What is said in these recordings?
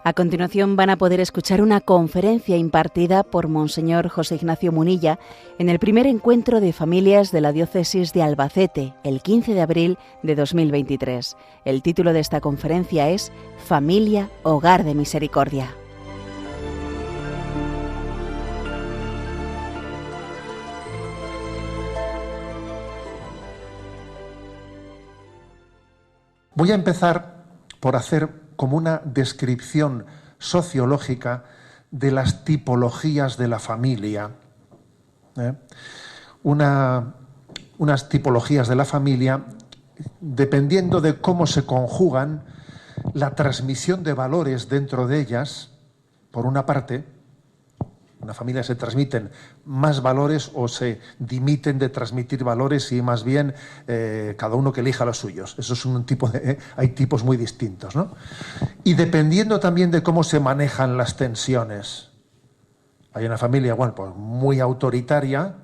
A continuación van a poder escuchar una conferencia impartida por Monseñor José Ignacio Munilla en el primer encuentro de familias de la diócesis de Albacete, el 15 de abril de 2023. El título de esta conferencia es Familia, Hogar de Misericordia. Voy a empezar por hacer como una descripción sociológica de las tipologías de la familia. Unas tipologías de la familia, dependiendo de cómo se conjugan la transmisión de valores dentro de ellas, por una parte. En una familia se transmiten más valores o se dimiten de transmitir valores y más bien cada uno que elija los suyos. Eso es un tipo de... hay tipos muy distintos, ¿no? Y dependiendo también de cómo se manejan las tensiones. Hay una familia, bueno, pues muy autoritaria,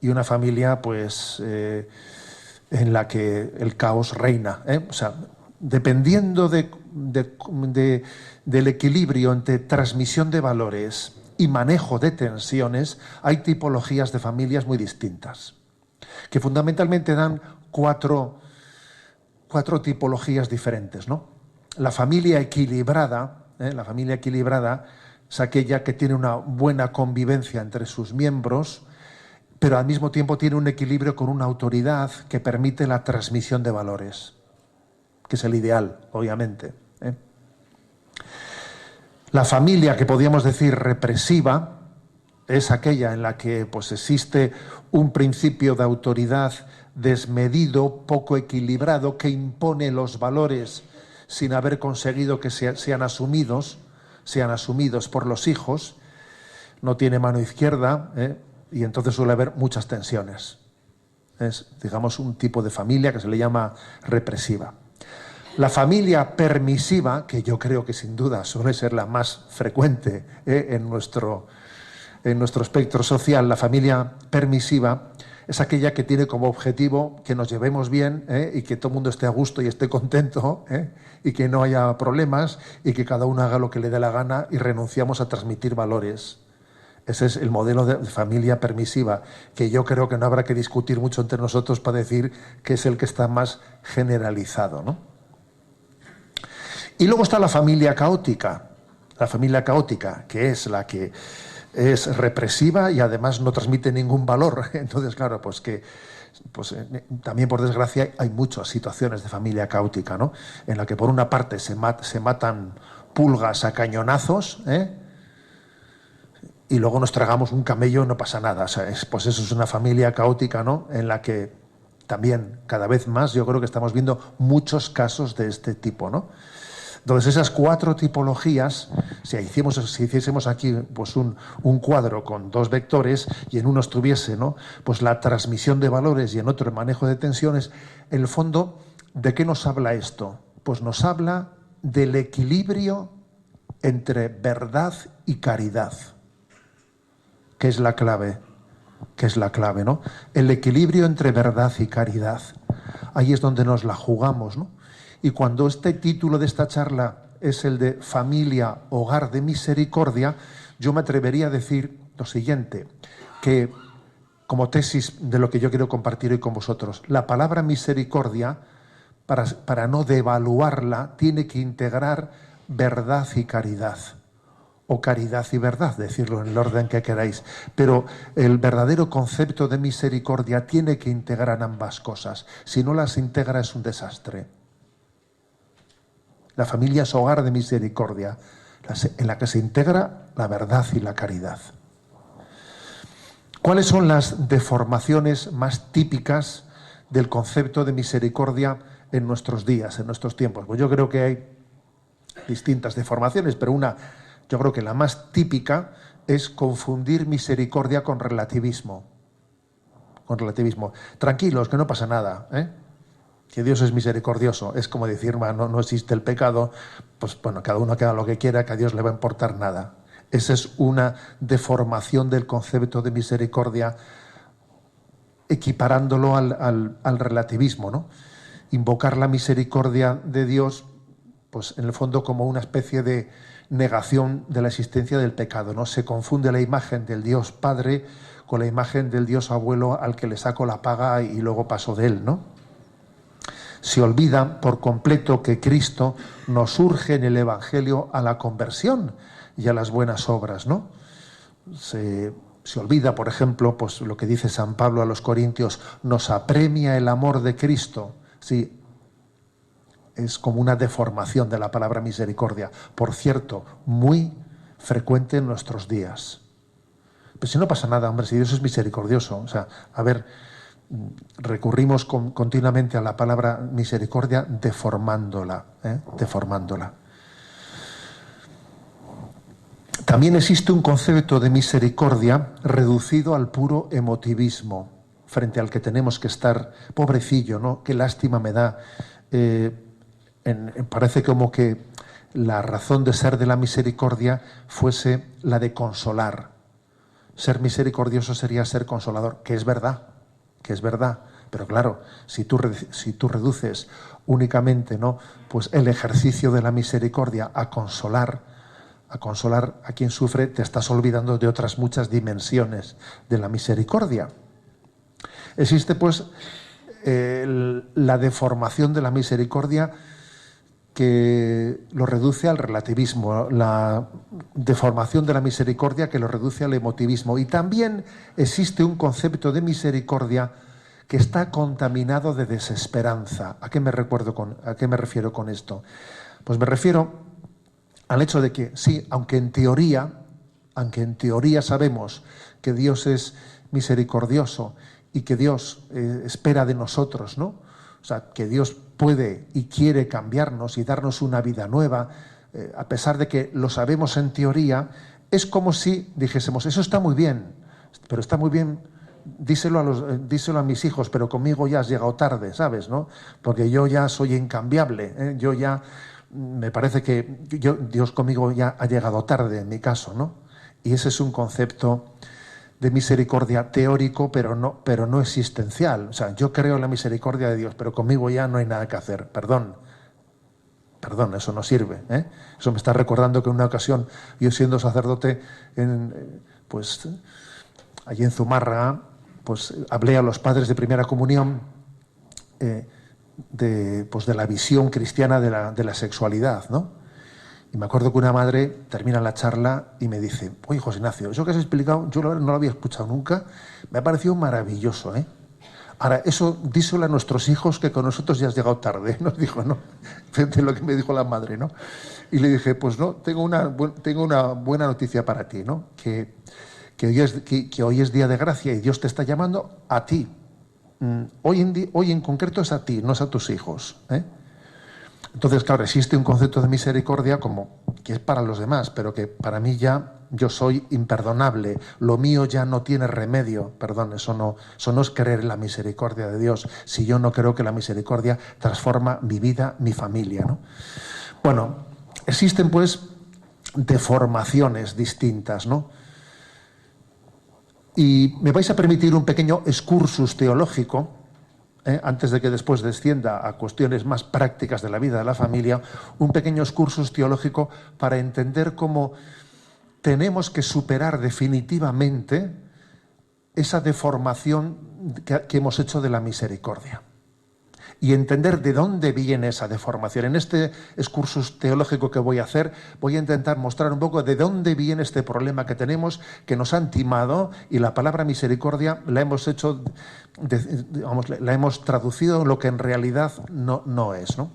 y una familia, pues, en la que el caos reina, O sea, dependiendo del equilibrio entre transmisión de valores y manejo de tensiones, hay tipologías de familias muy distintas, que fundamentalmente dan cuatro tipologías diferentes, ¿no? La familia equilibrada es aquella que tiene una buena convivencia entre sus miembros, pero al mismo tiempo tiene un equilibrio con una autoridad que permite la transmisión de valores, que es el ideal, obviamente. La familia que podríamos decir represiva es aquella en la que pues, existe un principio de autoridad desmedido, poco equilibrado, que impone los valores sin haber conseguido que sean asumidos por los hijos. No tiene mano izquierda, y entonces suele haber muchas tensiones. Es, digamos, un tipo de familia que se le llama represiva. La familia permisiva, que yo creo que sin duda suele ser la más frecuente en nuestro espectro social, la familia permisiva es aquella que tiene como objetivo que nos llevemos bien, y que todo el mundo esté a gusto y esté contento, y que no haya problemas y que cada uno haga lo que le dé la gana y renunciamos a transmitir valores. Ese es el modelo de familia permisiva, que yo creo que no habrá que discutir mucho entre nosotros para decir que es el que está más generalizado, ¿no? Y luego está la familia caótica, que es la que es represiva y además no transmite ningún valor. Entonces, claro, también por desgracia hay muchas situaciones de familia caótica, ¿no? En la que por una parte se matan pulgas a cañonazos, y luego nos tragamos un camello y no pasa nada. O sea, pues eso es una familia caótica, ¿no? En la que también cada vez más yo creo que estamos viendo muchos casos de este tipo, ¿no? Entonces esas cuatro tipologías, si hiciésemos aquí pues un cuadro con dos vectores y en uno estuviese, ¿no?, pues la transmisión de valores y en otro el manejo de tensiones, en el fondo, ¿de qué nos habla esto? Pues nos habla del equilibrio entre verdad y caridad, que es la clave, ¿no? El equilibrio entre verdad y caridad. Ahí es donde nos la jugamos, ¿no? Y cuando este título de esta charla es el de Familia, Hogar de Misericordia, yo me atrevería a decir lo siguiente, que como tesis de lo que yo quiero compartir hoy con vosotros, la palabra misericordia, para no devaluarla, tiene que integrar verdad y caridad, o caridad y verdad, decirlo en el orden que queráis, pero el verdadero concepto de misericordia tiene que integrar ambas cosas. Si no las integra es un desastre. La familia es hogar de misericordia, en la que se integra la verdad y la caridad. ¿Cuáles son las deformaciones más típicas del concepto de misericordia en nuestros días, en nuestros tiempos? Pues yo creo que hay distintas deformaciones, pero yo creo que la más típica es confundir misericordia con relativismo. Tranquilos, que no pasa nada, que Dios es misericordioso. Es como decir, no existe el pecado, pues bueno, cada uno que haga lo que quiera, que a Dios le va a importar nada. Esa es una deformación del concepto de misericordia, equiparándolo al relativismo, ¿no? Invocar la misericordia de Dios pues en el fondo como una especie de negación de la existencia del pecado, ¿no? Se confunde la imagen del Dios Padre con la imagen del Dios Abuelo al que le saco la paga y luego paso de él, ¿no? Se olvida por completo que Cristo nos urge en el Evangelio a la conversión y a las buenas obras, ¿no? Se olvida, por ejemplo, pues lo que dice San Pablo a los Corintios, nos apremia el amor de Cristo. Sí, es como una deformación de la palabra misericordia. Por cierto, muy frecuente en nuestros días. Pero si no pasa nada, hombre, si Dios es misericordioso. O sea, a ver, recurrimos continuamente a la palabra misericordia deformándola, deformándola. También existe un concepto de misericordia reducido al puro emotivismo, frente al que tenemos que estar, pobrecillo, ¿no? Qué lástima me da. Parece como que la razón de ser de la misericordia fuese la de consolar. Ser misericordioso sería ser consolador, que es verdad, pero claro, si tú reduces únicamente, ¿no?, pues el ejercicio de la misericordia a consolar a quien sufre, te estás olvidando de otras muchas dimensiones de la misericordia. Existe pues la deformación de la misericordia que lo reduce al relativismo, la deformación de la misericordia que lo reduce al emotivismo. Y también existe un concepto de misericordia que está contaminado de desesperanza. ¿A qué me refiero con esto? Pues me refiero al hecho de que sí, aunque en teoría sabemos que Dios es misericordioso y que Dios espera de nosotros, ¿no? O sea, que Dios puede y quiere cambiarnos y darnos una vida nueva, a pesar de que lo sabemos en teoría, es como si dijésemos, eso está muy bien, pero está muy bien, díselo a mis hijos, pero conmigo ya has llegado tarde, ¿sabes?, ¿no? Porque yo ya soy incambiable, yo ya, me parece que Dios conmigo ya ha llegado tarde en mi caso, ¿no? Y ese es un concepto de misericordia teórico, pero no existencial. O sea, yo creo en la misericordia de Dios, pero conmigo ya no hay nada que hacer. Perdón, eso no sirve, ¿eh? Eso me está recordando que en una ocasión, yo siendo sacerdote, pues allí en Zumárraga, pues hablé a los padres de primera comunión de la visión cristiana de la sexualidad, ¿no? Y me acuerdo que una madre termina la charla y me dice, oye, José Ignacio, eso que has explicado, yo no lo había escuchado nunca, me ha parecido maravilloso, ¿eh? Ahora, eso díselo a nuestros hijos que con nosotros ya has llegado tarde. Nos dijo, no, frente a lo que me dijo la madre, ¿no? Y le dije, pues no, tengo una buena noticia para ti, ¿no? Que hoy es día de gracia y Dios te está llamando a ti. Hoy en concreto es a ti, no es a tus hijos, ¿eh? Entonces, claro, existe un concepto de misericordia como que es para los demás, pero que para mí ya yo soy imperdonable, lo mío ya no tiene remedio. Perdón, eso no es creer en la misericordia de Dios, si yo no creo que la misericordia transforma mi vida, mi familia, ¿no? Bueno, existen pues deformaciones distintas, ¿no? Y me vais a permitir un pequeño excursus teológico, antes de que después descienda a cuestiones más prácticas de la vida de la familia, un pequeño excursus teológico para entender cómo tenemos que superar definitivamente esa deformación que hemos hecho de la misericordia. Y entender de dónde viene esa deformación. En este excursus teológico que voy a hacer, voy a intentar mostrar un poco de dónde viene este problema que tenemos, que nos han timado, y la palabra misericordia la hemos hecho, la hemos traducido en lo que en realidad no es, ¿no?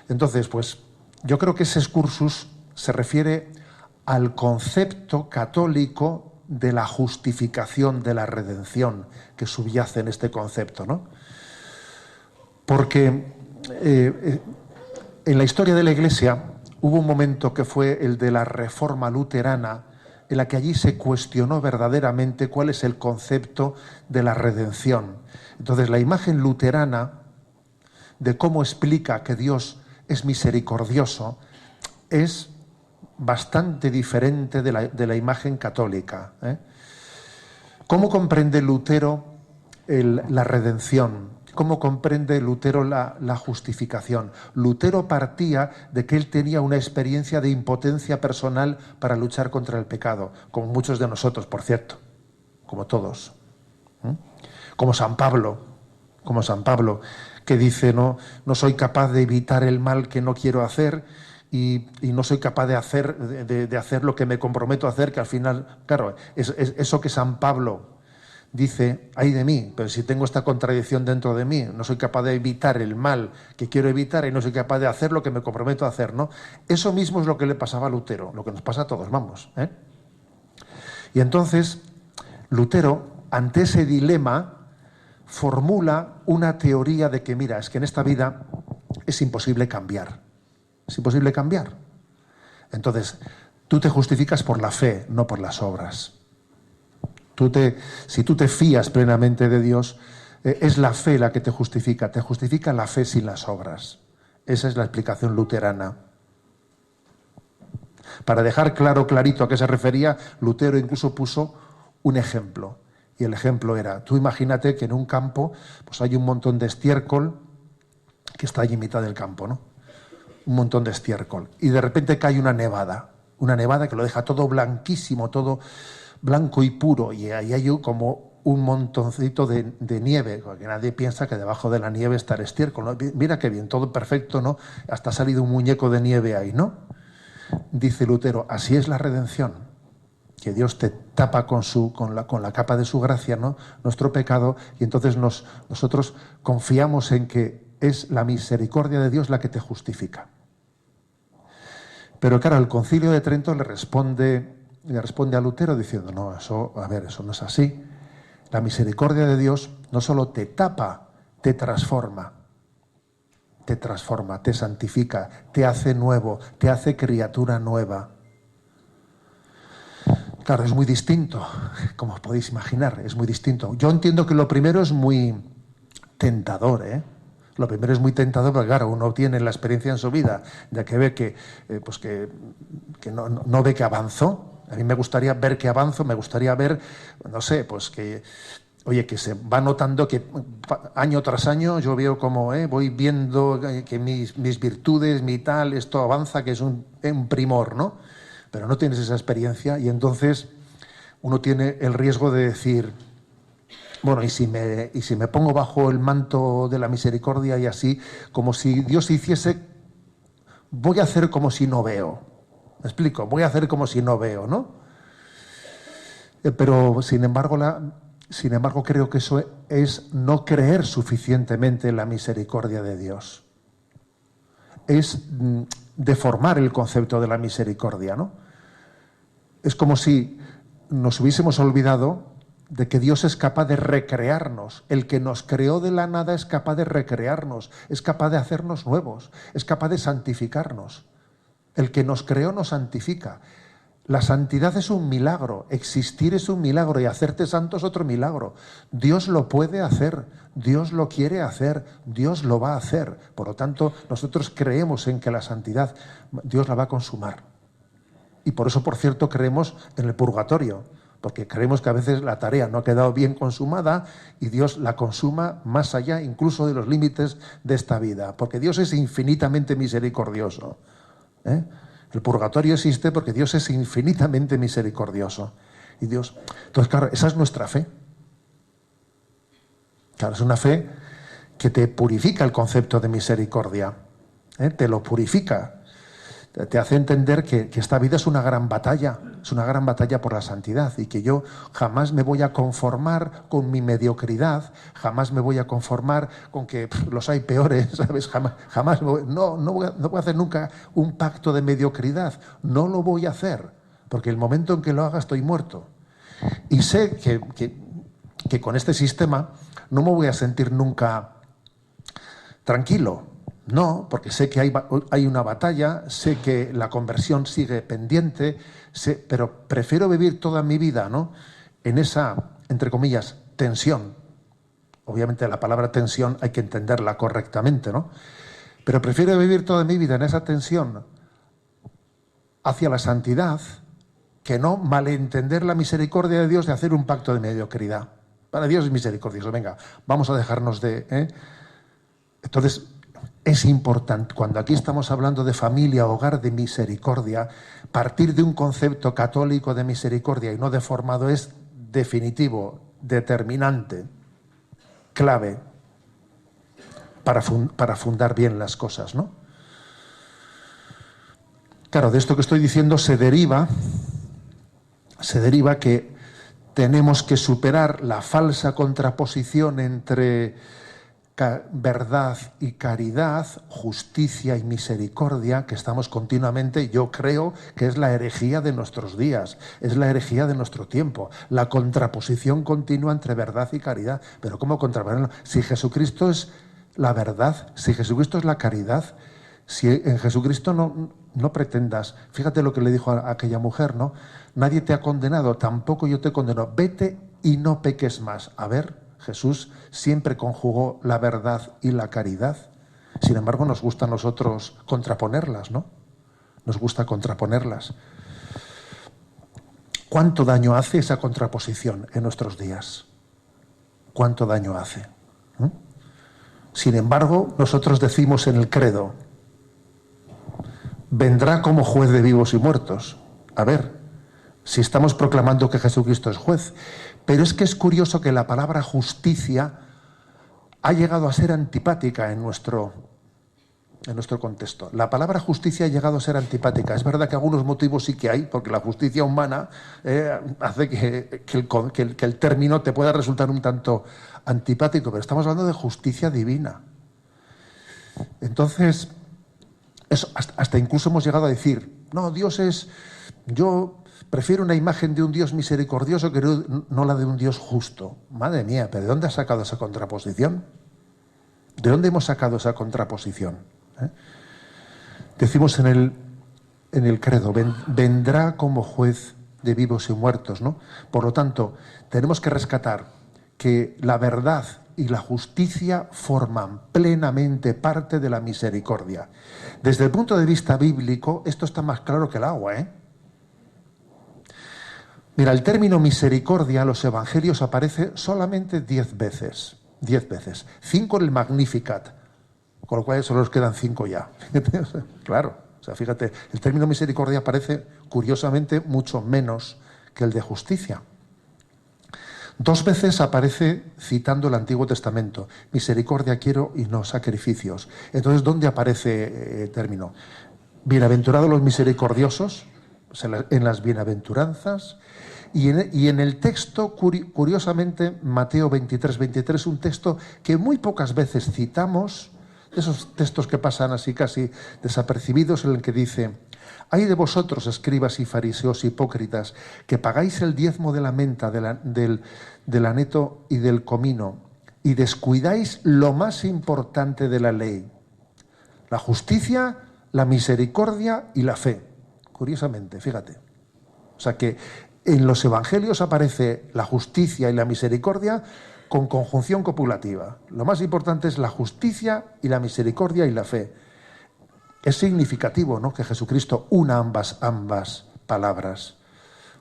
Entonces, pues, yo creo que ese excursus se refiere al concepto católico de la justificación, de la redención, que subyace en este concepto, ¿no? Porque en la historia de la Iglesia hubo un momento que fue el de la Reforma Luterana, en la que allí se cuestionó verdaderamente cuál es el concepto de la redención. Entonces, la imagen luterana de cómo explica que Dios es misericordioso es bastante diferente de la imagen católica, ¿eh? ¿Cómo comprende Lutero la redención? ¿Cómo comprende Lutero la justificación? Lutero partía de que él tenía una experiencia de impotencia personal para luchar contra el pecado, como muchos de nosotros, por cierto, como todos. Como San Pablo, que dice, no soy capaz de evitar el mal que no quiero hacer y no soy capaz de hacer lo que me comprometo a hacer, que al final, claro, es eso que San Pablo dice, ay de mí, pero si tengo esta contradicción dentro de mí, no soy capaz de evitar el mal que quiero evitar y no soy capaz de hacer lo que me comprometo a hacer, ¿no? Eso mismo es lo que le pasaba a Lutero, lo que nos pasa a todos, vamos, ¿eh? Y entonces, Lutero, ante ese dilema, formula una teoría de que, mira, es que en esta vida es imposible cambiar. Es imposible cambiar. Entonces, tú te justificas por la fe, no por las obras. Si tú te fías plenamente de Dios, es la fe la que te justifica la fe sin las obras. Esa es la explicación luterana. Para dejar clarito a qué se refería, Lutero incluso puso un ejemplo. Y el ejemplo era, tú imagínate que en un campo pues hay un montón de estiércol que está allí en mitad del campo, ¿no? Un montón de estiércol. Y de repente cae una nevada que lo deja todo blanquísimo, todo blanco y puro, y ahí hay como un montoncito de nieve, porque nadie piensa que debajo de la nieve está el estiércol, ¿no? Mira qué bien, todo perfecto, ¿no? Hasta ha salido un muñeco de nieve ahí, ¿no? Dice Lutero, así es la redención, que Dios te tapa con la capa de su gracia, ¿no? Nuestro pecado, y entonces nosotros confiamos en que es la misericordia de Dios la que te justifica. Pero claro, el Concilio de Trento le responde a Lutero diciendo, no, eso no es así. La misericordia de Dios no solo te tapa, te transforma, te santifica, te hace nuevo, te hace criatura nueva. Claro, es muy distinto, como os podéis imaginar, es muy distinto. Yo entiendo que lo primero es muy tentador, ¿eh? Lo primero es muy tentador porque, claro, uno tiene la experiencia en su vida de que ve que no ve que avanzó. A mí me gustaría ver que avanzo, me gustaría ver, no sé, pues que se va notando que año tras año yo veo como voy viendo que mis virtudes, mi tal, esto avanza, que es un primor, ¿no? Pero no tienes esa experiencia y entonces uno tiene el riesgo de decir, bueno, y si me pongo bajo el manto de la misericordia y así, como si Dios hiciese, voy a hacer como si no veo. ¿Me explico? Voy a hacer como si no veo, ¿no? Pero, sin embargo, creo que eso es no creer suficientemente en la misericordia de Dios. Es deformar el concepto de la misericordia, ¿no? Es como si nos hubiésemos olvidado de que Dios es capaz de recrearnos. El que nos creó de la nada es capaz de recrearnos, es capaz de hacernos nuevos, es capaz de santificarnos. El que nos creó nos santifica. La santidad es un milagro, existir es un milagro y hacerte santo es otro milagro. Dios lo puede hacer, Dios lo quiere hacer, Dios lo va a hacer. Por lo tanto, nosotros creemos en que la santidad Dios la va a consumar. Y por eso, por cierto, creemos en el purgatorio, porque creemos que a veces la tarea no ha quedado bien consumada y Dios la consuma más allá incluso de los límites de esta vida, porque Dios es infinitamente misericordioso. El purgatorio existe porque Dios es infinitamente misericordioso. Entonces, claro, esa es nuestra fe. Claro, es una fe que te purifica el concepto de misericordia, te lo purifica. Te hace entender que esta vida es una gran batalla por la santidad y que yo jamás me voy a conformar con mi mediocridad, jamás me voy a conformar con que los hay peores, ¿sabes? No voy a hacer nunca un pacto de mediocridad, no lo voy a hacer, porque el momento en que lo haga estoy muerto. Y sé que con este sistema no me voy a sentir nunca tranquilo. No, porque sé que hay una batalla, sé que la conversión sigue pendiente, pero prefiero vivir toda mi vida, ¿no?, en esa, entre comillas, tensión. Obviamente la palabra tensión hay que entenderla correctamente, ¿no? Pero prefiero vivir toda mi vida en esa tensión hacia la santidad que no malentender la misericordia de Dios de hacer un pacto de mediocridad. Para Dios es misericordioso, venga, vamos a dejarnos de... Entonces, es importante, cuando aquí estamos hablando de familia, hogar de misericordia, partir de un concepto católico de misericordia y no deformado es definitivo, determinante, clave para fundar bien las cosas, ¿no? Claro, de esto que estoy diciendo se deriva que tenemos que superar la falsa contraposición entre verdad y caridad, justicia y misericordia, que estamos continuamente, yo creo que es la herejía de nuestros días, es la herejía de nuestro tiempo, la contraposición continua entre verdad y caridad. Pero ¿cómo contraponerlo? Si Jesucristo es la verdad, si Jesucristo es la caridad, si en Jesucristo no pretendas, fíjate lo que le dijo a aquella mujer, ¿no? Nadie te ha condenado, tampoco yo te condeno, vete y no peques más. A ver, Jesús siempre conjugó la verdad y la caridad. Sin embargo, nos gusta a nosotros contraponerlas, ¿no? Nos gusta contraponerlas. ¿Cuánto daño hace esa contraposición en nuestros días? ¿Cuánto daño hace? Sin embargo, nosotros decimos en el credo, vendrá como juez de vivos y muertos. A ver, si estamos proclamando que Jesucristo es juez. Pero es que es curioso que la palabra justicia ha llegado a ser antipática en nuestro contexto. La palabra justicia ha llegado a ser antipática. Es verdad que algunos motivos sí que hay, porque la justicia humana hace que el término te pueda resultar un tanto antipático, pero estamos hablando de justicia divina. Entonces, eso, hasta incluso hemos llegado a decir, no, Dios es... Yo prefiero una imagen de un Dios misericordioso que no la de un Dios justo. Madre mía, ¿pero de dónde has sacado esa contraposición? ¿De dónde hemos sacado esa contraposición? Decimos en el credo, vendrá como juez de vivos y muertos, ¿no? Por lo tanto, tenemos que rescatar que la verdad y la justicia forman plenamente parte de la misericordia. Desde el punto de vista bíblico, esto está más claro que el agua, ¿eh? Mira, el término misericordia en los evangelios aparece solamente 10 veces. 10 veces. 5 en el Magnificat, con lo cual solo nos quedan 5 ya. Claro, o sea, fíjate, el término misericordia aparece, curiosamente, mucho menos que el de justicia. 2 veces aparece citando el Antiguo Testamento. Misericordia quiero y no sacrificios. Entonces, ¿dónde aparece el término? Bienaventurados los misericordiosos, en las bienaventuranzas, y en el texto, curiosamente, Mateo 23, un texto que muy pocas veces citamos, de esos textos que pasan así casi desapercibidos, en el que dice: «Ay de vosotros, escribas y fariseos hipócritas, que pagáis el diezmo de la menta, del aneto y del comino, y descuidáis lo más importante de la ley, la justicia, la misericordia y la fe». Curiosamente, fíjate. O sea que en los evangelios aparece la justicia y la misericordia con conjunción copulativa. Lo más importante es la justicia y la misericordia y la fe. Es significativo, ¿no?, que Jesucristo una ambas palabras,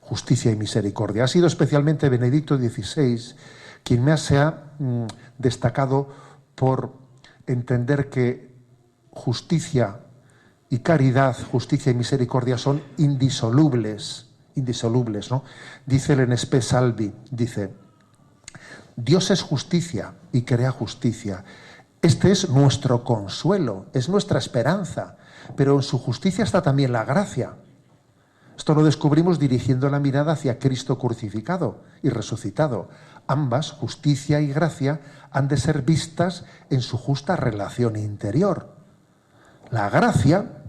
justicia y misericordia. Ha sido especialmente Benedicto XVI quien se ha destacado por entender que justicia y caridad, justicia y misericordia son indisolubles, ¿no? Dice el Enespe Salvi, dice: Dios es justicia y crea justicia. Este es nuestro consuelo, es nuestra esperanza, pero en su justicia está también la gracia. Esto lo descubrimos dirigiendo la mirada hacia Cristo crucificado y resucitado. Ambas, justicia y gracia, han de ser vistas en su justa relación interior. La gracia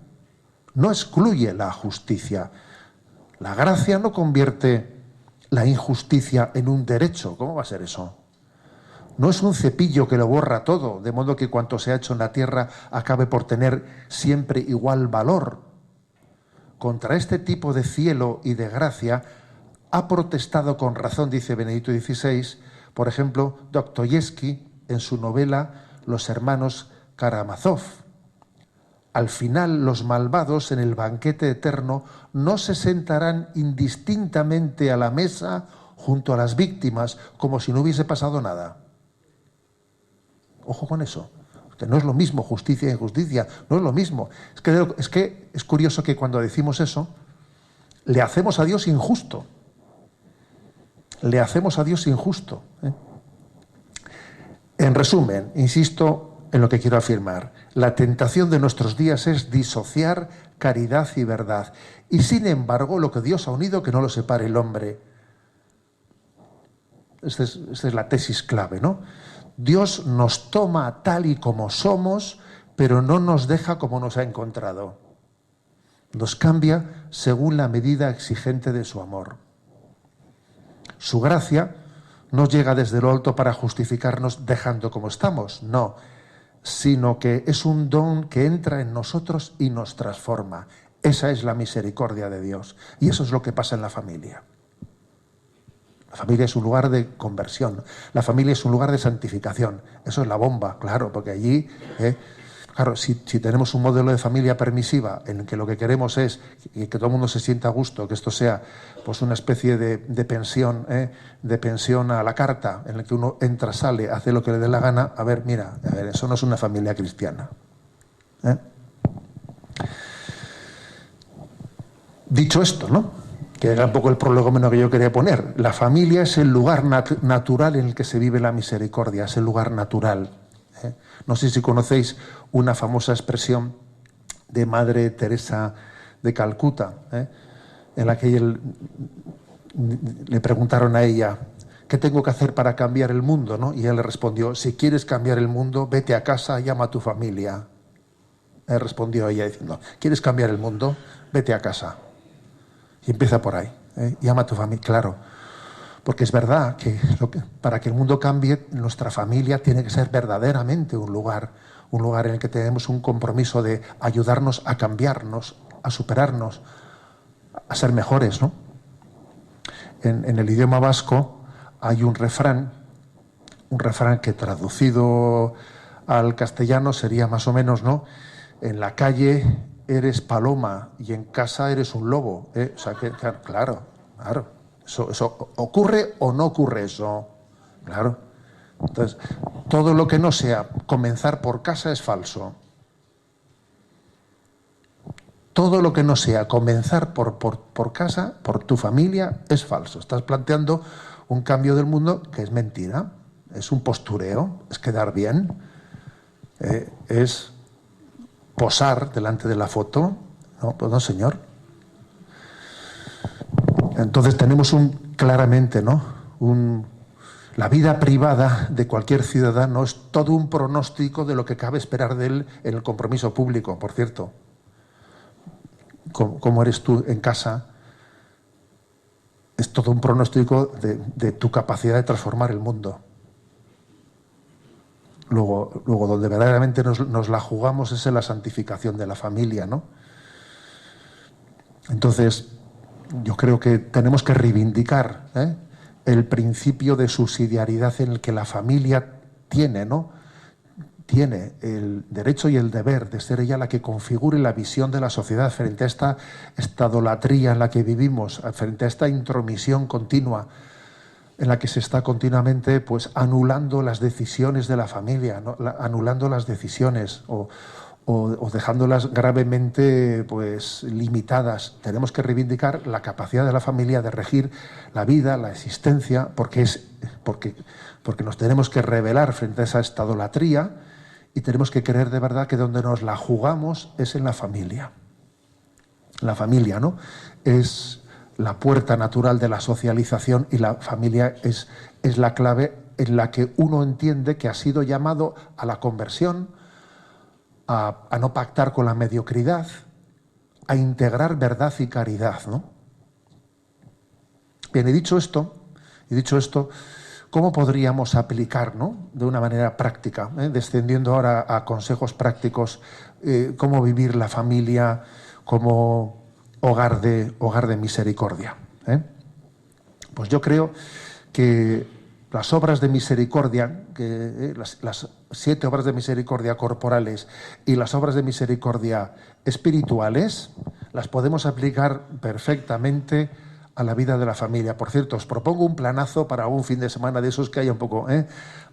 no excluye la justicia. La gracia no convierte la injusticia en un derecho. ¿Cómo va a ser eso? No es un cepillo que lo borra todo, de modo que cuanto se ha hecho en la tierra acabe por tener siempre igual valor. Contra este tipo de cielo y de gracia ha protestado con razón, dice Benedicto XVI, por ejemplo, Dostoyevski en su novela Los hermanos Karamazov. Al final, los malvados en el banquete eterno no se sentarán indistintamente a la mesa junto a las víctimas como si no hubiese pasado nada. Ojo con eso, que no es lo mismo justicia e injusticia, no es lo mismo. Es que es curioso que cuando decimos eso, le hacemos a Dios injusto. Le hacemos a Dios injusto. En resumen, insisto en lo que quiero afirmar. La tentación de nuestros días es disociar caridad y verdad. Y sin embargo, lo que Dios ha unido, que no lo separe el hombre. Esta es la tesis clave, ¿no? Dios nos toma tal y como somos, pero no nos deja como nos ha encontrado. Nos cambia según la medida exigente de su amor. Su gracia no llega desde lo alto para justificarnos dejando como estamos, no, sino que es un don que entra en nosotros y nos transforma. Esa es la misericordia de Dios. Y eso es lo que pasa en la familia. La familia es un lugar de conversión. La familia es un lugar de santificación. Eso es la bomba, claro, porque allí, claro, si tenemos un modelo de familia permisiva en el que lo que queremos es que todo el mundo se sienta a gusto, que esto sea pues una especie de pensión a la carta, en el que uno entra, sale, hace lo que le dé la gana, a ver, eso no es una familia cristiana. Dicho esto, ¿no?, que era un poco el prólogo que yo quería poner. La familia es el lugar natural en el que se vive la misericordia, es el lugar natural. No sé si conocéis una famosa expresión de Madre Teresa de Calcuta, en la que le preguntaron a ella, ¿qué tengo que hacer para cambiar el mundo?, ¿no? Y ella le respondió, si quieres cambiar el mundo, vete a casa, llama a tu familia. Respondió ella diciendo, ¿quieres cambiar el mundo? Vete a casa. Y empieza por ahí, llama a tu familia, claro. Porque es verdad que para que el mundo cambie, nuestra familia tiene que ser verdaderamente un lugar en el que tenemos un compromiso de ayudarnos a cambiarnos, a superarnos, a ser mejores, ¿no? En el idioma vasco hay un refrán que traducido al castellano sería más o menos, ¿no? En la calle eres paloma y en casa eres un lobo. O sea que, claro. Eso ocurre o no ocurre eso. Claro. Entonces, todo lo que no sea comenzar por casa es falso. Todo lo que no sea comenzar por casa, por tu familia, es falso. Estás planteando un cambio del mundo que es mentira, es un postureo, es quedar bien, es posar delante de la foto. No, pues no, señor. Entonces tenemos claramente, ¿no?, la vida privada de cualquier ciudadano es todo un pronóstico de lo que cabe esperar de él en el compromiso público, por cierto. Cómo eres tú en casa es todo un pronóstico de tu capacidad de transformar el mundo. Luego donde verdaderamente nos la jugamos es en la santificación de la familia, ¿no? Entonces, yo creo que tenemos que reivindicar el principio de subsidiariedad en el que la familia tiene, ¿no?, tiene el derecho y el deber de ser ella la que configure la visión de la sociedad frente a esta idolatría en la que vivimos, frente a esta intromisión continua en la que se está continuamente pues anulando las decisiones de la familia, ¿no?, anulando las decisiones o dejándolas gravemente pues limitadas. Tenemos que reivindicar la capacidad de la familia de regir la vida, la existencia, porque nos tenemos que rebelar frente a esa idolatría y tenemos que creer de verdad que donde nos la jugamos es en la familia. La familia, ¿no?, es la puerta natural de la socialización y la familia es la clave en la que uno entiende que ha sido llamado a la conversión, a no pactar con la mediocridad, a integrar verdad y caridad, ¿no? Bien, y dicho esto, ¿cómo podríamos aplicar, ¿no?, de una manera práctica, descendiendo ahora a consejos prácticos, cómo vivir la familia como hogar de misericordia? Pues yo creo que las obras de misericordia, las 7 obras de misericordia corporales y las obras de misericordia espirituales, las podemos aplicar perfectamente a la vida de la familia. Por cierto, os propongo un planazo para un fin de semana de esos que haya un poco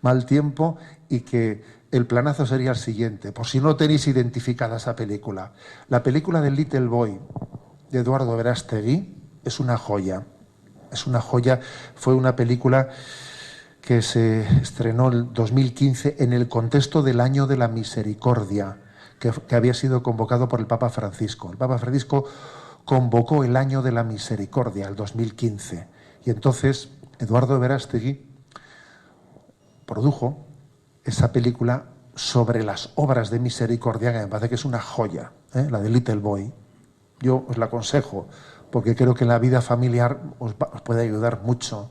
mal tiempo, y que el planazo sería el siguiente, por si no tenéis identificada esa película. La película de Little Boy, de Eduardo Verástegui, es una joya. Es una joya. Fue una película que se estrenó en 2015 en el contexto del Año de la Misericordia, que había sido convocado por el Papa Francisco. El Papa Francisco convocó el Año de la Misericordia, el 2015. Y entonces Eduardo Verástegui produjo esa película sobre las obras de misericordia, que me parece que es una joya, la de Little Boy. Yo os la aconsejo, porque creo que en la vida familiar os puede ayudar mucho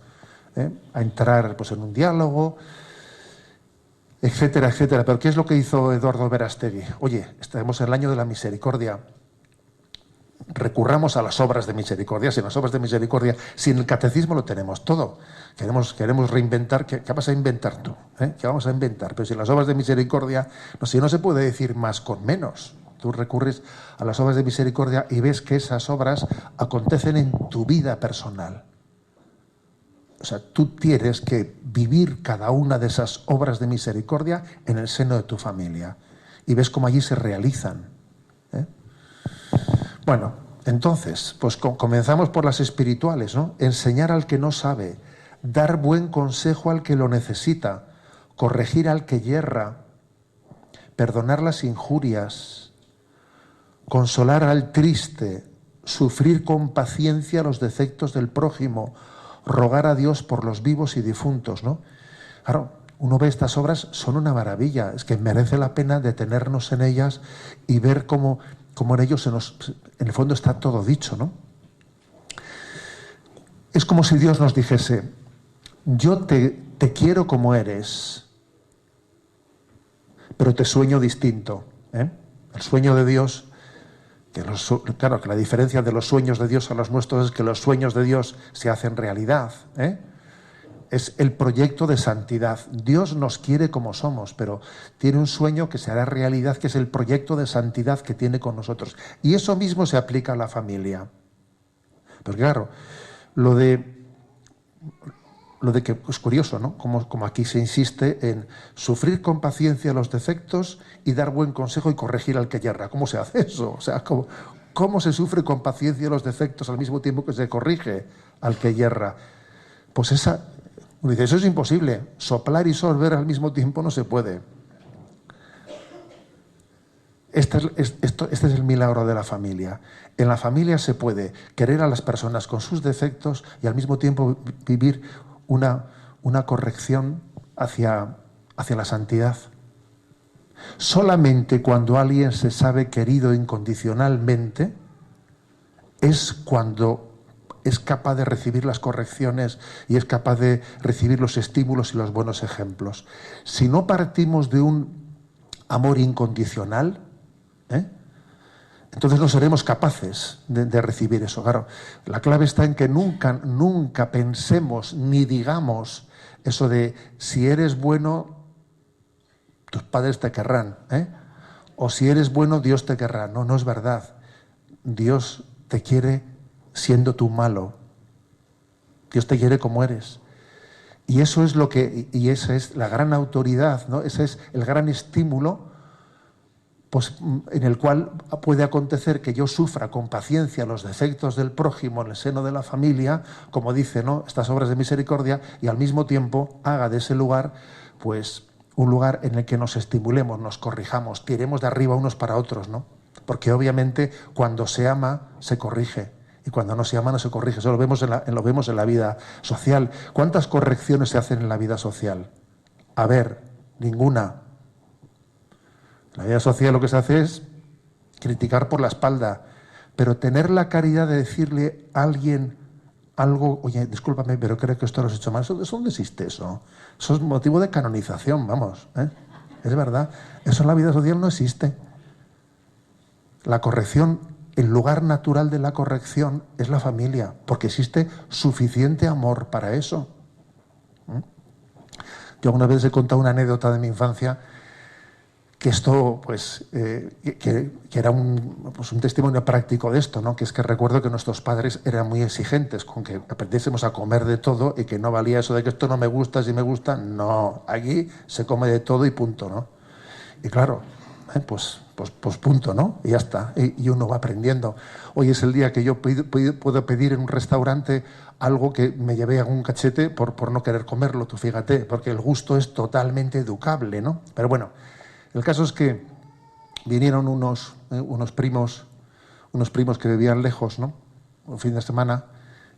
a entrar pues, en un diálogo, etcétera, etcétera. Pero ¿qué es lo que hizo Eduardo Verástegui? Oye, estamos en el Año de la Misericordia. Recurramos a las obras de misericordia. Sin las obras de misericordia, sin el catecismo lo tenemos todo. Queremos reinventar. ¿Qué vas a inventar tú? ¿Qué vamos a inventar? Pero sin las obras de misericordia, no se puede decir más con menos. Tú recurres a las obras de misericordia y ves que esas obras acontecen en tu vida personal. O sea, tú tienes que vivir cada una de esas obras de misericordia en el seno de tu familia. Y ves cómo allí se realizan. Bueno, entonces, pues comenzamos por las espirituales, ¿no? Enseñar al que no sabe, dar buen consejo al que lo necesita, corregir al que yerra, perdonar las injurias, consolar al triste, sufrir con paciencia los defectos del prójimo, rogar a Dios por los vivos y difuntos, ¿no? Claro, uno ve estas obras, son una maravilla, es que merece la pena detenernos en ellas y ver cómo en ellos en el fondo está todo dicho, ¿no? Es como si Dios nos dijese: yo te quiero como eres, pero te sueño distinto. El sueño de Dios, claro que la diferencia de los sueños de Dios a los nuestros es que los sueños de Dios se hacen realidad. Es el proyecto de santidad. Dios nos quiere como somos, pero tiene un sueño que se hará realidad, que es el proyecto de santidad que tiene con nosotros. Y eso mismo se aplica a la familia. Pero claro, lo de que es curioso, ¿no? Como aquí se insiste en sufrir con paciencia los defectos y dar buen consejo y corregir al que yerra. ¿Cómo se hace eso? O sea, ¿cómo se sufre con paciencia los defectos al mismo tiempo que se corrige al que yerra? Pues uno dice, eso es imposible. Soplar y sorber al mismo tiempo no se puede. Este es el milagro de la familia. En la familia se puede querer a las personas con sus defectos y al mismo tiempo vivir una corrección hacia la santidad. Solamente cuando alguien se sabe querido incondicionalmente es cuando es capaz de recibir las correcciones y es capaz de recibir los estímulos y los buenos ejemplos. Si no partimos de un amor incondicional, entonces no seremos capaces de recibir eso. Claro, la clave está en que nunca pensemos ni digamos eso de si eres bueno, tus padres te querrán, o si eres bueno, Dios te querrá. No es verdad. Dios te quiere siendo tú malo. Dios te quiere como eres. Y eso es y esa es la gran autoridad, ¿no? Ese es el gran estímulo, pues, en el cual puede acontecer que yo sufra con paciencia los defectos del prójimo en el seno de la familia, como dice, ¿no?, estas obras de misericordia, y al mismo tiempo haga de ese lugar, pues, un lugar en el que nos estimulemos, nos corrijamos, tiremos de arriba unos para otros, ¿no? Porque obviamente cuando se ama, se corrige. Y cuando no se ama, no se corrige. Eso lo vemos en la vida social. ¿Cuántas correcciones se hacen en la vida social? A ver, ninguna. En la vida social lo que se hace es criticar por la espalda. Pero tener la caridad de decirle a alguien algo: oye, discúlpame, pero creo que esto lo has hecho mal. ¿Eso dónde existe eso? Eso es motivo de canonización, vamos. Es verdad. Eso en la vida social no existe. La corrección, el lugar natural de la corrección es la familia, porque existe suficiente amor para eso. Yo alguna vez he contado una anécdota de mi infancia que esto, pues, que era pues un testimonio práctico de esto, ¿no? Que es que recuerdo que nuestros padres eran muy exigentes con que aprendiésemos a comer de todo y que no valía eso de que esto no me gusta, si me gusta, no, aquí se come de todo y punto, ¿no? Y claro, pues punto, ¿no? Y ya está, y uno va aprendiendo. Hoy es el día que yo puedo pedir en un restaurante algo que me llevé a un cachete por no querer comerlo, tú fíjate, porque el gusto es totalmente educable, ¿no? Pero bueno, el caso es que vinieron unos primos que vivían lejos, ¿no? Un fin de semana,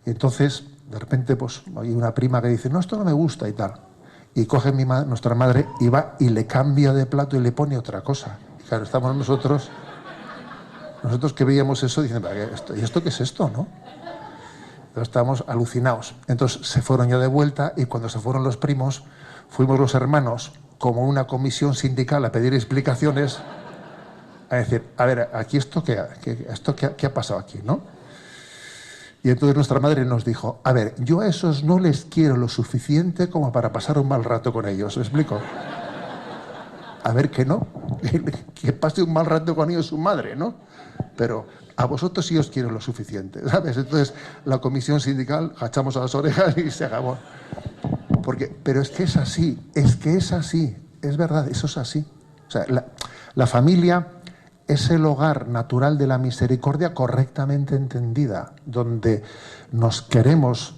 y entonces, de repente, pues hay una prima que dice, no, esto no me gusta y tal. Y coge nuestra madre y va y le cambia de plato y le pone otra cosa. Y claro, estamos nosotros que veíamos eso, diciendo, ¿y esto qué es esto, no? Entonces estábamos alucinados. Entonces se fueron ya de vuelta y cuando se fueron los primos, fuimos los hermanos como una comisión sindical a pedir explicaciones, a decir, a ver, aquí ¿qué ha pasado aquí, no? Y entonces nuestra madre nos dijo, a ver, yo a esos no les quiero lo suficiente como para pasar un mal rato con ellos, ¿me explico? A ver que no, que pase un mal rato con ellos su madre, ¿no? Pero a vosotros sí os quiero lo suficiente, ¿sabes? Entonces la comisión sindical echamos a las orejas y se acabó. Pero es que es así, es verdad, eso es así. O sea, la familia es el hogar natural de la misericordia correctamente entendida, donde nos queremos,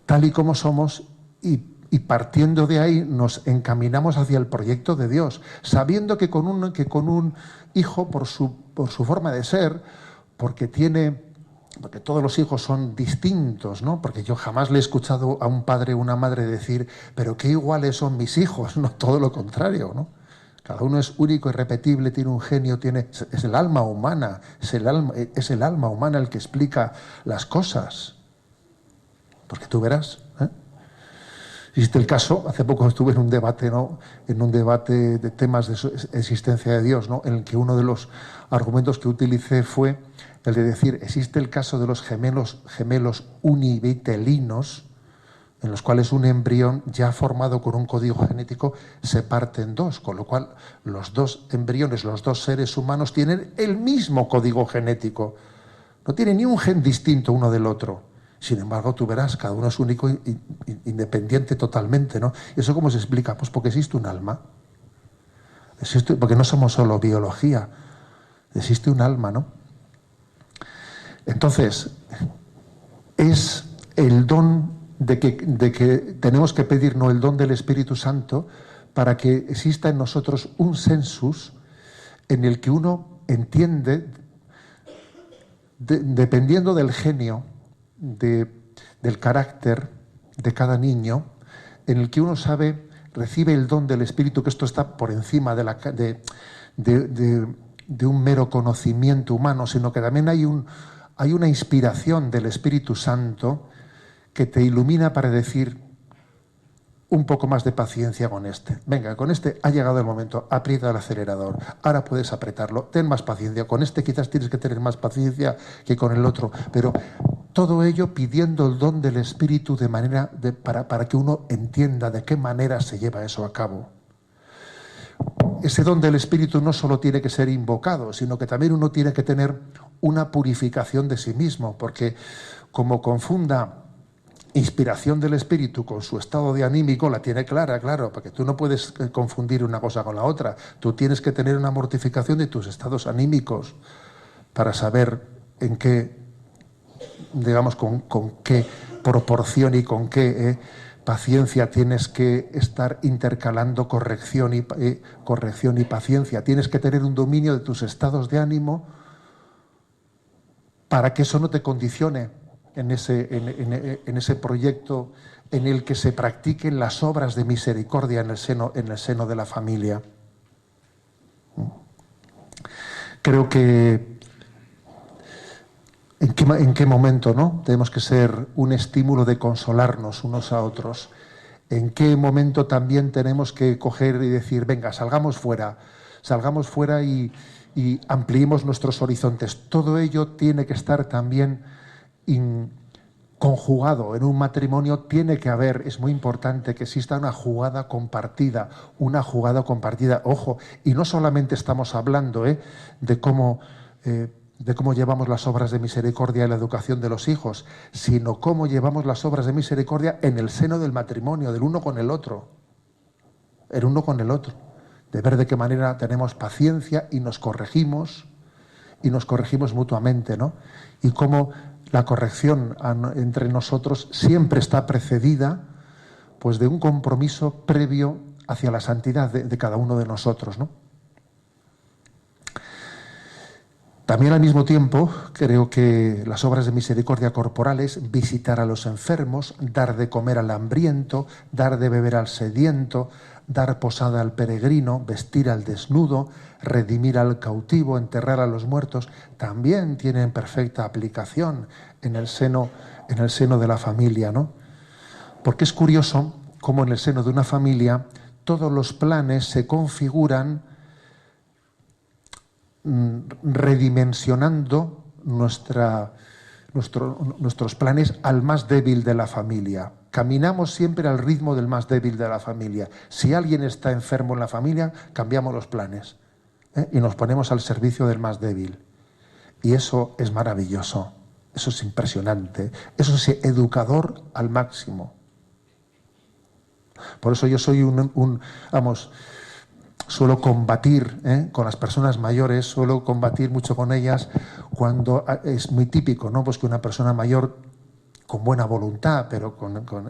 tal y como somos, y partiendo de ahí nos encaminamos hacia el proyecto de Dios, sabiendo que con un hijo, por su forma de ser, porque todos los hijos son distintos, ¿no? Porque yo jamás le he escuchado a un padre o una madre decir, pero qué iguales son mis hijos, no, todo lo contrario, ¿no? Cada uno es único, irrepetible, tiene un genio, es el alma humana, es el alma humana el que explica las cosas. Porque tú verás, existe el caso, hace poco estuve en un debate, ¿no? En un debate de temas de existencia de Dios, ¿no? En el que uno de los argumentos que utilicé fue el de decir, existe el caso de los gemelos univitelinos, en los cuales un embrión ya formado con un código genético se parte en dos, con lo cual los dos embriones, los dos seres humanos tienen el mismo código genético, no tienen ni un gen distinto uno del otro. Sin embargo, tú verás, cada uno es único, independiente totalmente, ¿no? ¿Y eso cómo se explica? Pues porque existe un alma, porque no somos solo biología, existe un alma, ¿no? Entonces, es el don de que tenemos que pedir, no el don del Espíritu Santo, para que exista en nosotros un sensus en el que uno entiende, dependiendo del genio, del carácter de cada niño, en el que uno recibe el don del Espíritu, que esto está por encima de un mero conocimiento humano, sino que también hay una inspiración del Espíritu Santo que te ilumina para decir un poco más de paciencia con este. Venga, con este ha llegado el momento, aprieta el acelerador, ahora puedes apretarlo, ten más paciencia, con este quizás tienes que tener más paciencia que con el otro, pero todo ello pidiendo el don del Espíritu para que uno entienda de qué manera se lleva eso a cabo. Ese don del Espíritu no solo tiene que ser invocado, sino que también uno tiene que tener una purificación de sí mismo, porque como confunda inspiración del Espíritu con su estado de anímico, la tiene clara, claro, porque tú no puedes confundir una cosa con la otra. Tú tienes que tener una mortificación de tus estados anímicos para saber en qué, digamos, con qué proporción y con qué paciencia tienes que estar intercalando corrección y paciencia. Tienes que tener un dominio de tus estados de ánimo para que eso no te condicione en ese proyecto en el que se practiquen las obras de misericordia en el seno de la familia. Creo que en qué momento, ¿no? Tenemos que ser un estímulo de consolarnos unos a otros. En qué momento también tenemos que coger y decir, venga, salgamos fuera y ampliemos nuestros horizontes. Todo ello tiene que estar también conjugado en un matrimonio tiene que haber, es muy importante que exista una jugada compartida, ojo, y no solamente estamos hablando de cómo llevamos las obras de misericordia en la educación de los hijos, sino cómo llevamos las obras de misericordia en el seno del matrimonio, del uno con el otro, de ver de qué manera tenemos paciencia y nos corregimos mutuamente, ¿no? Y cómo la corrección entre nosotros siempre está precedida, pues, de un compromiso previo hacia la santidad de cada uno de nosotros, ¿no? También al mismo tiempo creo que las obras de misericordia corporales, visitar a los enfermos, dar de comer al hambriento, dar de beber al sediento, dar posada al peregrino, vestir al desnudo, redimir al cautivo, enterrar a los muertos, también tienen perfecta aplicación en el seno de la familia, ¿no? Porque es curioso cómo en el seno de una familia todos los planes se configuran redimensionando nuestros planes al más débil de la familia. Caminamos siempre al ritmo del más débil de la familia. Si alguien está enfermo en la familia, cambiamos los planes, y nos ponemos al servicio del más débil. Y eso es maravilloso, eso es impresionante, eso es educador al máximo. Por eso yo soy suelo combatir con las personas mayores, suelo combatir mucho con ellas cuando es muy típico, ¿no? Pues que una persona mayor con buena voluntad, pero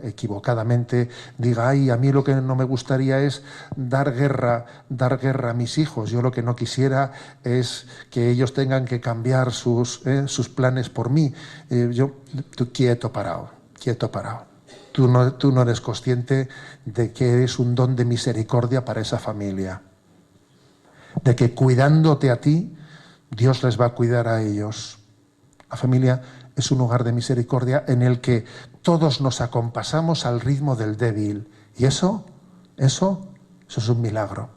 equivocadamente diga, ay, a mí lo que no me gustaría es dar guerra a mis hijos. Yo lo que no quisiera es que ellos tengan que cambiar sus planes por mí. Tú quieto parado. Tú no eres consciente de que eres un don de misericordia para esa familia. De que cuidándote a ti, Dios les va a cuidar a ellos. La familia es un lugar de misericordia en el que todos nos acompasamos al ritmo del débil. Y eso es un milagro.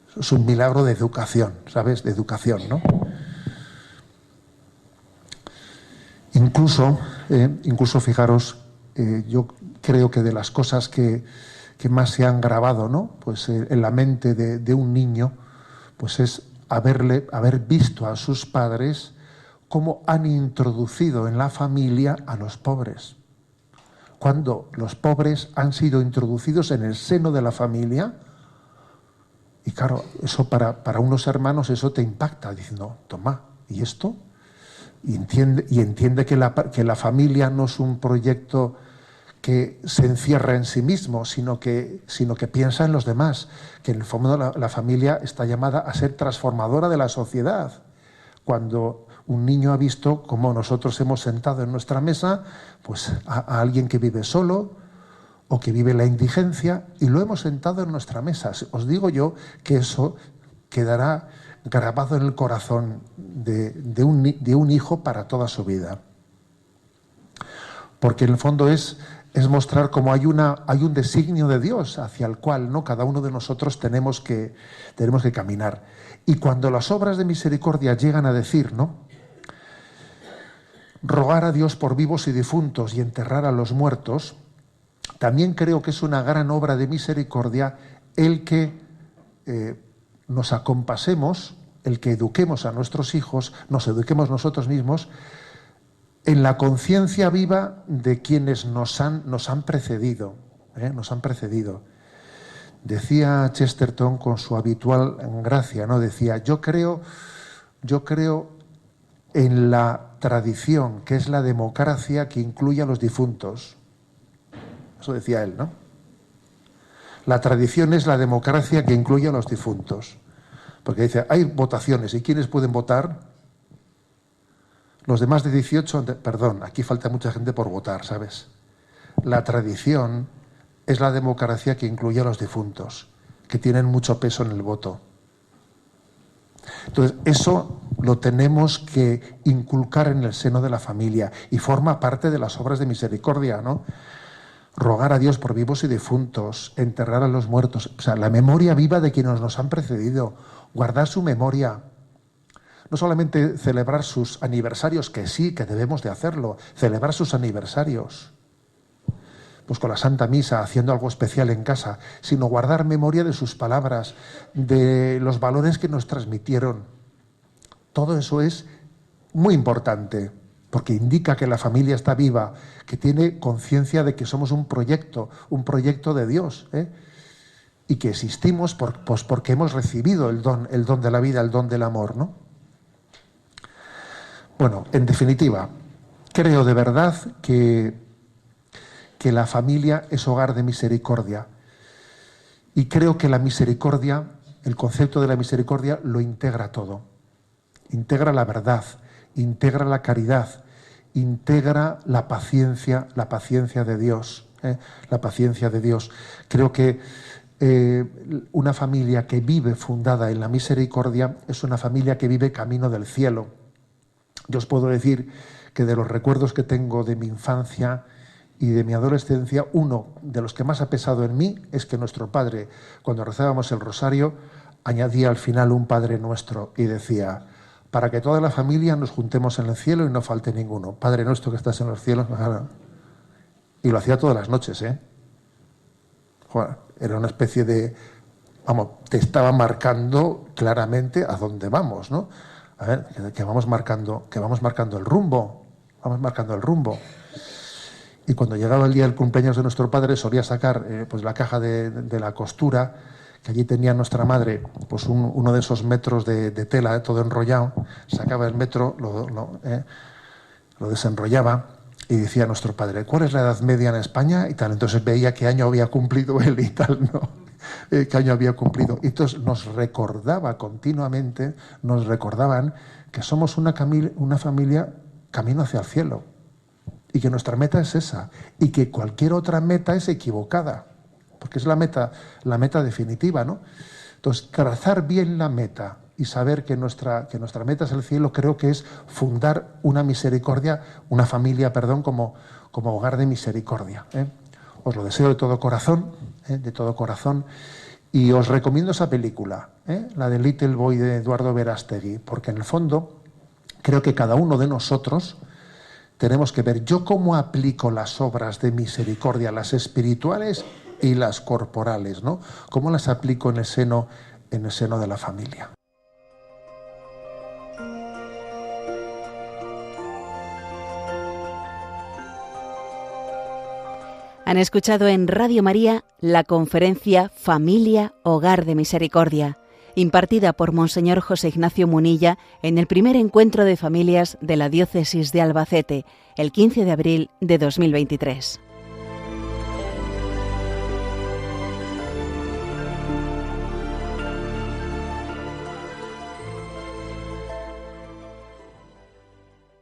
Eso es un milagro de educación, ¿sabes? De educación, ¿no? Incluso fijaros, yo creo que de las cosas que más se han grabado, ¿no? Pues en la mente de un niño, pues es haber visto a sus padres cómo han introducido en la familia a los pobres. Cuando los pobres han sido introducidos en el seno de la familia, y claro, eso para unos hermanos eso te impacta, diciendo, toma, ¿y esto? Y entiende que la familia no es un proyecto que se encierra en sí mismo, sino que piensa en los demás, que en el fondo la familia está llamada a ser transformadora de la sociedad. Cuando un niño ha visto cómo nosotros hemos sentado en nuestra mesa pues a alguien que vive solo o que vive la indigencia y lo hemos sentado en nuestra mesa. Os digo yo que eso quedará grabado en el corazón de un hijo para toda su vida. Porque en el fondo es mostrar cómo hay un designio de Dios hacia el cual, ¿no?, cada uno de nosotros tenemos que caminar. Y cuando las obras de misericordia llegan a decir, ¿no?, rogar a Dios por vivos y difuntos y enterrar a los muertos, también creo que es una gran obra de misericordia el que nos acompasemos, el que eduquemos a nuestros hijos, nos eduquemos nosotros mismos en la conciencia viva de quienes nos han precedido. Decía Chesterton con su habitual gracia, ¿no? Decía, yo creo en la tradición, que es la democracia que incluye a los difuntos. Eso decía él, ¿no? La tradición es la democracia que incluye a los difuntos. Porque dice, hay votaciones, ¿y quiénes pueden votar? Los de más de 18, perdón, aquí falta mucha gente por votar, ¿sabes? La tradición es la democracia que incluye a los difuntos, que tienen mucho peso en el voto. Entonces, eso lo tenemos que inculcar en el seno de la familia y forma parte de las obras de misericordia, ¿no? Rogar a Dios por vivos y difuntos, enterrar a los muertos, o sea, la memoria viva de quienes nos han precedido, guardar su memoria, No solamente celebrar sus aniversarios, que sí, que debemos de hacerlo, celebrar sus aniversarios, pues con la Santa Misa, haciendo algo especial en casa, sino guardar memoria de sus palabras, de los valores que nos transmitieron. Todo eso es muy importante, porque indica que la familia está viva, que tiene conciencia de que somos un proyecto de Dios, ¿eh? Y que existimos pues porque hemos recibido el don de la vida, el don del amor, ¿no? Bueno, en definitiva, creo de verdad que la familia es hogar de misericordia. Y creo que la misericordia, el concepto de la misericordia, lo integra todo. Integra la verdad, integra la caridad, integra la paciencia de Dios, la paciencia de Dios. Creo que una familia que vive fundada en la misericordia es una familia que vive camino del cielo. Yo os puedo decir que de los recuerdos que tengo de mi infancia y de mi adolescencia, uno de los que más ha pesado en mí es que nuestro padre, cuando rezábamos el rosario, añadía al final un Padre Nuestro y decía: para que toda la familia nos juntemos en el cielo y no falte ninguno. Padre nuestro que estás en los cielos. Y lo hacía todas las noches, ¿eh? Joder, era una especie de... Vamos, te estaba marcando claramente a dónde vamos, ¿no? A ver, que vamos marcando el rumbo. Vamos marcando el rumbo. Y cuando llegaba el día del cumpleaños de nuestro padre, solía sacar pues la caja de la costura, que allí tenía nuestra madre, pues uno de esos metros de tela, todo enrollado. Sacaba el metro, lo desenrollaba y decía a nuestro padre: ¿cuál es la edad media en España? Y tal. Entonces veía qué año había cumplido él y tal, ¿no? Qué año había cumplido. Y entonces nos recordaba continuamente, nos recordaban que somos una familia camino hacia el cielo. Y que nuestra meta es esa. Y que cualquier otra meta es equivocada. Porque es la meta definitiva, ¿no? Entonces, trazar bien la meta y saber que nuestra meta es el cielo, creo que es fundar una familia, como hogar de misericordia, ¿eh? Os lo deseo de todo corazón, y os recomiendo esa película, la de Little Boy de Eduardo Verástegui, porque en el fondo creo que cada uno de nosotros tenemos que ver yo cómo aplico las obras de misericordia, las espirituales y las corporales, ¿no? Cómo las aplico en el seno de la familia. Han escuchado en Radio María la conferencia Familia, Hogar de Misericordia, impartida por Monseñor José Ignacio Munilla en el primer encuentro de familias de la Diócesis de Albacete, el 15 de abril de 2023.